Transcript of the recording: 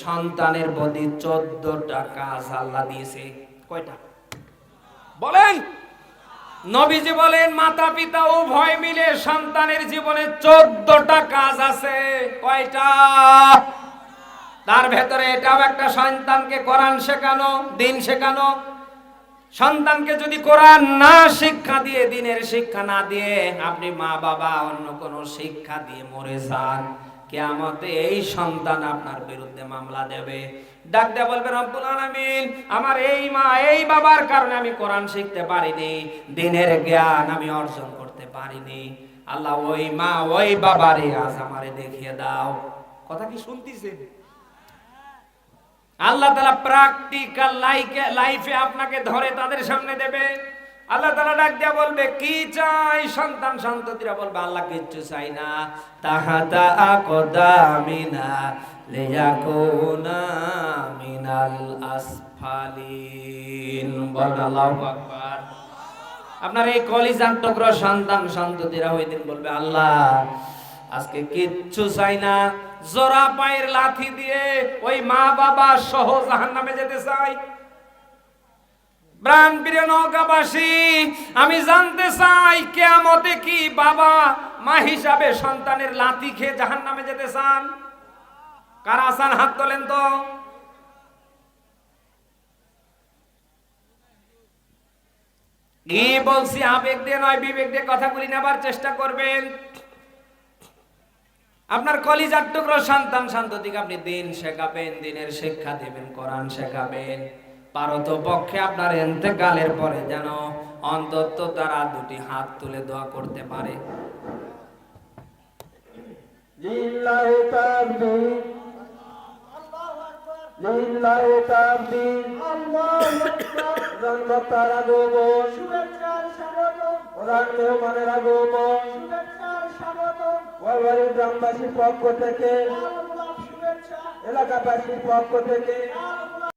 সন্তানের প্রতি 14টা কাজ আল্লাহ দিয়েছে। কয়টা বলেন? নবীজি বলেন মাতা পিতা উভয় মিলে সন্তানের জীবনে 14টা কাজ আছে। কয়টা? তার ভেতরে এটাও একটা, সন্তানকে কোরআন শেখানো, দিন শেখানো। সন্তানকে যদি কোরআন না শিক্ষা দিয়ে, দিনের শিক্ষা না দিয়ে আপনি মা বাবা অন্য কোন শিক্ষা দিয়ে মরে যান, কিয়ামতে এই সন্তান আপনার বিরুদ্ধে মামলা দেবে। ডাক দিয়ে বলবে রব্বুল আলামিন, আমার এই মা এই বাবার কারণে আমি কোরআন শিখতে পারিনি, দিনের জ্ঞান আমি অর্জন করতে পারিনি। আল্লাহ ওই মা ওই বাবারে আজ আমারে দেখিয়ে দাও। কথা কি শুনতেছেন? আল্লাহ তাআলা প্র্যাকটিক্যাল লাইফে আপনাকে ধরে তাদের সামনে দেবে। আল্লাহ তাআলা ডাক দিয়া বলবে কি চাই? সন্তান সন্ততিরা বলবে আল্লাহ কিচ্ছু চাই না। তাহাতা আকদামিনা লিয়াকুনা মিনাল আসফালিন। বলেন আল্লাহু আকবার। আপনার এই কলিজার টুকরো সন্তান সন্ততিরা ওই দিন বলবে আল্লাহ আজকে কিচ্ছু চাই না, জোড়া পায়ের লাথি দিয়ে ওই মা বাবা সহ জাহান্নামে যেতে চাই। প্রাণপ্রিয় নওগাঁবাসী, আমি জানতে চাই কিয়ামতে কি বাবা মা হিসাবে সন্তানের লাথি খেয়ে জাহান্নামে যেতে চান? কারা চান হাত তোলেন তো। কি বলছি আবেগ দিয়ে নয়, বিবেক দিয়ে কথাগুলি নেবার চেষ্টা করবেন। আপনার কলিজার টুকরো সন্তান সন্ততিকে আপনি দিন শেখাবেন, দিনের শিক্ষা দিবেন, কোরআন শেখাবেন। পারত পক্ষে আপনার ইন্তেকালের পরে যেন অন্তত তারা দুটি হাত তুলে দোয়া করতে পারে। লিল্লাহি তাকবীর, লিল্লাহি তাকবীর, আল্লাহু আকবার। জন্মতার আগমন, শুভেচ্ছার স্বাগতম। প্রধান মেহমানের আগমন, শুভেচ্ছার স্বাগতম। ওয়াবাড়ি গ্রামবাসীর পক্ষ থেকে, শুভেচ্ছা। এলাকাবাসীর পক্ষ থেকে